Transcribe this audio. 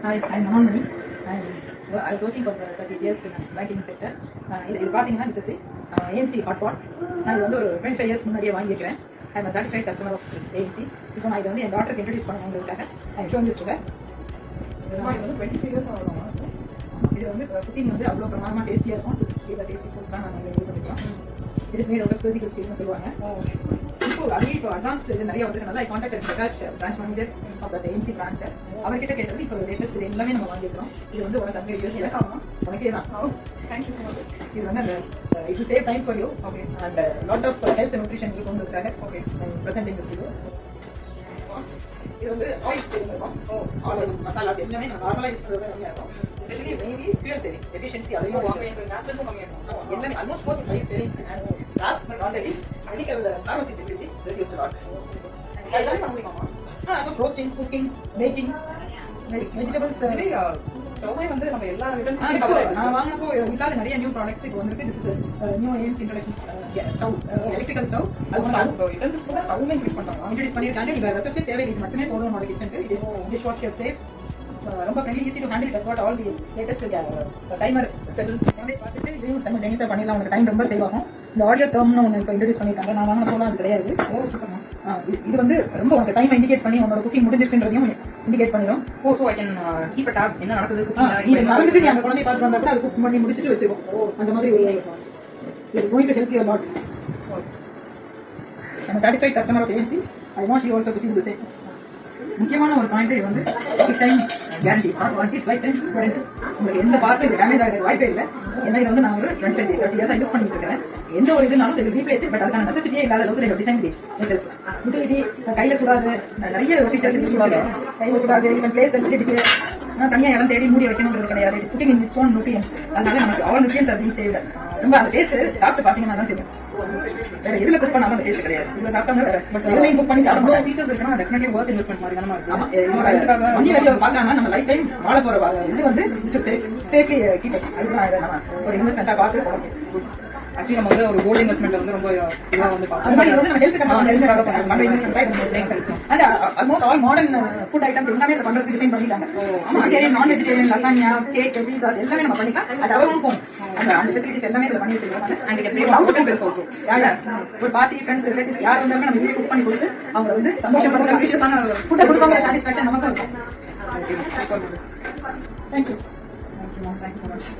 Hi, I'm Manamani. I was working for 30 years in the banking sector. இது பார்த்தீங்கன்னா this is AMC hot pot. நான் இது வந்து ஒரு 25 years முன்னாடியே வாங்கியிருக்கிறேன். I am a satisfied customer of this AMC. இப்போ நான் இது வந்து என் டாட்டருக்கு இன்ட்ரோடியூஸ் பண்ணுறதுக்காக I am showing this to her. இது வந்து 25 years ஆகும். இது வந்து குக்கிங் வந்து அவ்வளோ பிரமாதமாக டேஸ்டியாக இருக்கும். இதை டேஸ்டி ஃபுட் தான் நம்ம இது பண்ணிக்கலாம். It is made out of surgical steel னு சொல்லுவாங்க. இப்போ அட்வான்ஸ்ட் இது நிறைய வந்திருக்கனால I contacted Prakash branch manager of the AMC branch. அவர்கிட்ட கேட்டது இப்போ லேட்டஸ்ட் இது எல்லாமே நம்ம வாங்கியிருக்கோம். இது வந்து உனக்கு அங்கே யூஸ் இலக்காகும் உனக்கே தான். Thank you so much. இது வந்து it will save time for you. Okay. And lot of health nutrition இருக்குங்கிறதுக்காக ஓகே ப்ரெசென்டிங் திஸ் வீடியோ. இது வந்து ஆயில் சேவிங் இருக்கும். ஆயில் மசாலாஸ் எல்லாமே நம்ம நார்மலாக யூஸ் பண்ணுறது கம்மியாக இருக்கும். Specially mainly fuel saving efficiency அதையும் எல்லாமே almost 4 to 5 savings. And last but not least medical pharmacy facility reduced lot. எல்லாமே பண்ண முடியுமா? Almost roasting, cooking, baking, vegetables ஸ்டவ்வே வந்து நம்ம எல்லா நான் வாங்கினப்போ இல்லாத நிறைய நியூ ப்ராடக்ட்ஸ் இப்போ வந்துருக்கு. This is new AMC introduction stove, electrical stove. Utensils கூட ஸ்டவ்வே இன்க்ரீஸ் பண்ணிட்டாங்க. இன்ட்ரோடியூஸ் பண்ணியிருக்காங்க. நீங்கள் ரெசப்ஸே தேவையில்லை, இது மட்டுமே போதும் உங்களோட கிச்சனுக்கு. It is dish washer safe, ரொம்ப ஃப்ரெண்ட்லி, ஈஸி டு ஹேண்டில். கஸ் what all the latest timer settle பார்த்துட்டு இதையும் சைமல்டேனியஸாக பண்ணிடலாம். உங்களுக்கு டைம் ரொம்ப சேவ் ஆகும். இந்த ஆடியோ டேர்ம்னு ஒன்று இப்போ இன்ட்ரோடியூஸ் பண்ணியிருக்காங்க. நான் வாங்கின போலாம் அது கிடையாது. இது வந்து ரொம்ப உங்களுக்கு டைம் இண்டிகேட் பண்ணி உங்களோட குக்கிங் முடிஞ்சிருச்சுன்றதையும் இண்டிகேட் பண்ணிடும். So I can keep at app என்ன நடக்குது. மறந்துட்டு நீ அந்த குழந்தைய பார்த்து வந்தா கூட அது குக் பண்ணி முடிச்சுட்டு வச்சிருக்கோம். அந்த மாதிரி ஒரு going to help you lot. I'm a satisfied customer of AMC. I want you also to feel the same. முக்கியமான ஒரு பாயிண்ட் இது வந்து life time guarantee. It's life time warranty. உங்களுக்கு எந்த பார்ட்டும் இது டேமேஜ் ஆகிற வாய்ப்பே இல்லை. ஏன்னா இது வந்து நான் ஒரு 30 years யூஸ் பண்ணிட்டு இருக்கிறேன். எந்த ஒரு இதுனாலும் இது ரீப்ளேஸ், பட் அதுக்கான நெசசிட்டியே இல்லாத அளவுக்கு டிசைன் யூட்டிலிட்டி கையில சுடாது. நிறைய ஃபீச்சர்ஸ் சுடாது, கையில சுடாது. இவன் பிளேஸ் வச்சுட்டு ஆனால் தனியாக இடம் தேடி மூடி வைக்கணுங்கிறது கிடையாது. It's cooking in its own nutrients. அதனால நமக்கு all nutrients are being saved. ரொம்ப அந்த டேஸ்ட் சாப்பிட்டு பார்த்தீங்கன்னா தான் தெரியும். வேற எதுல குக் பண்ணாலும் அந்த டேஸ்ட் கிடையாது. இதுல சாப்பிட்டோம்னா வேற பட் எதுலையும் குக் பண்ணி சாப்பிடும் ஃபீச்சர்ஸ் இருக்குன்னா டெஃபினெட்லி வர்த் இன்வெஸ்ட்மெண்ட் மாதிரி தானே இருக்கு. ஆமா, மணி வேல்யூ பார்க்கலாம்னா நம்ம லைஃப் டைம் வாழ போற இது வந்து சேஃப்லி கீப். அதுதான் இதை நம்ம ஒரு இன்வெஸ்ட்மெண்ட்டா பார்த்து போடணும். ஆக்சுவலி நம்ம வந்து ஒரு கோல்டு இன்வெஸ்ட்மெண்ட் வந்து ரொம்ப இதுவாக வந்து அது மாதிரி வந்து நம்ம ஹெல்த்துக்காக பண்ணுற investment. And almost all modern food items எல்லாமே இதை பண்றதுக்கு டிசைன் பண்ணிட்டாங்க. வெஜிடேரியன், நான் வெஜிடேரியன், லசானியா, கேக், பீஸாஸ் எல்லாமே நம்ம பண்ணிக்கலாம். அது அவரும் போகும். அந்த ஃபெசிலிட்டிஸ் எல்லாமே இதில் பண்ணி வச்சிருக்காங்க. And can save out bills also. ஒரு பார்ட்டி, ஃப்ரெண்ட்ஸ், ரிலேட்டிவ்ஸ் யார் வந்தாலுமே நம்ம வீட்டுக்கு குக் பண்ணி கொடுத்து அவங்க வந்து சந்தோஷப்படுற விஷயமான ஃபுட்டை கொடுப்பாங்க. சாட்டிஸ்ஃபேக்ஷன் நமக்கு இருக்கும். தேங்க்யூ. Thank you so much.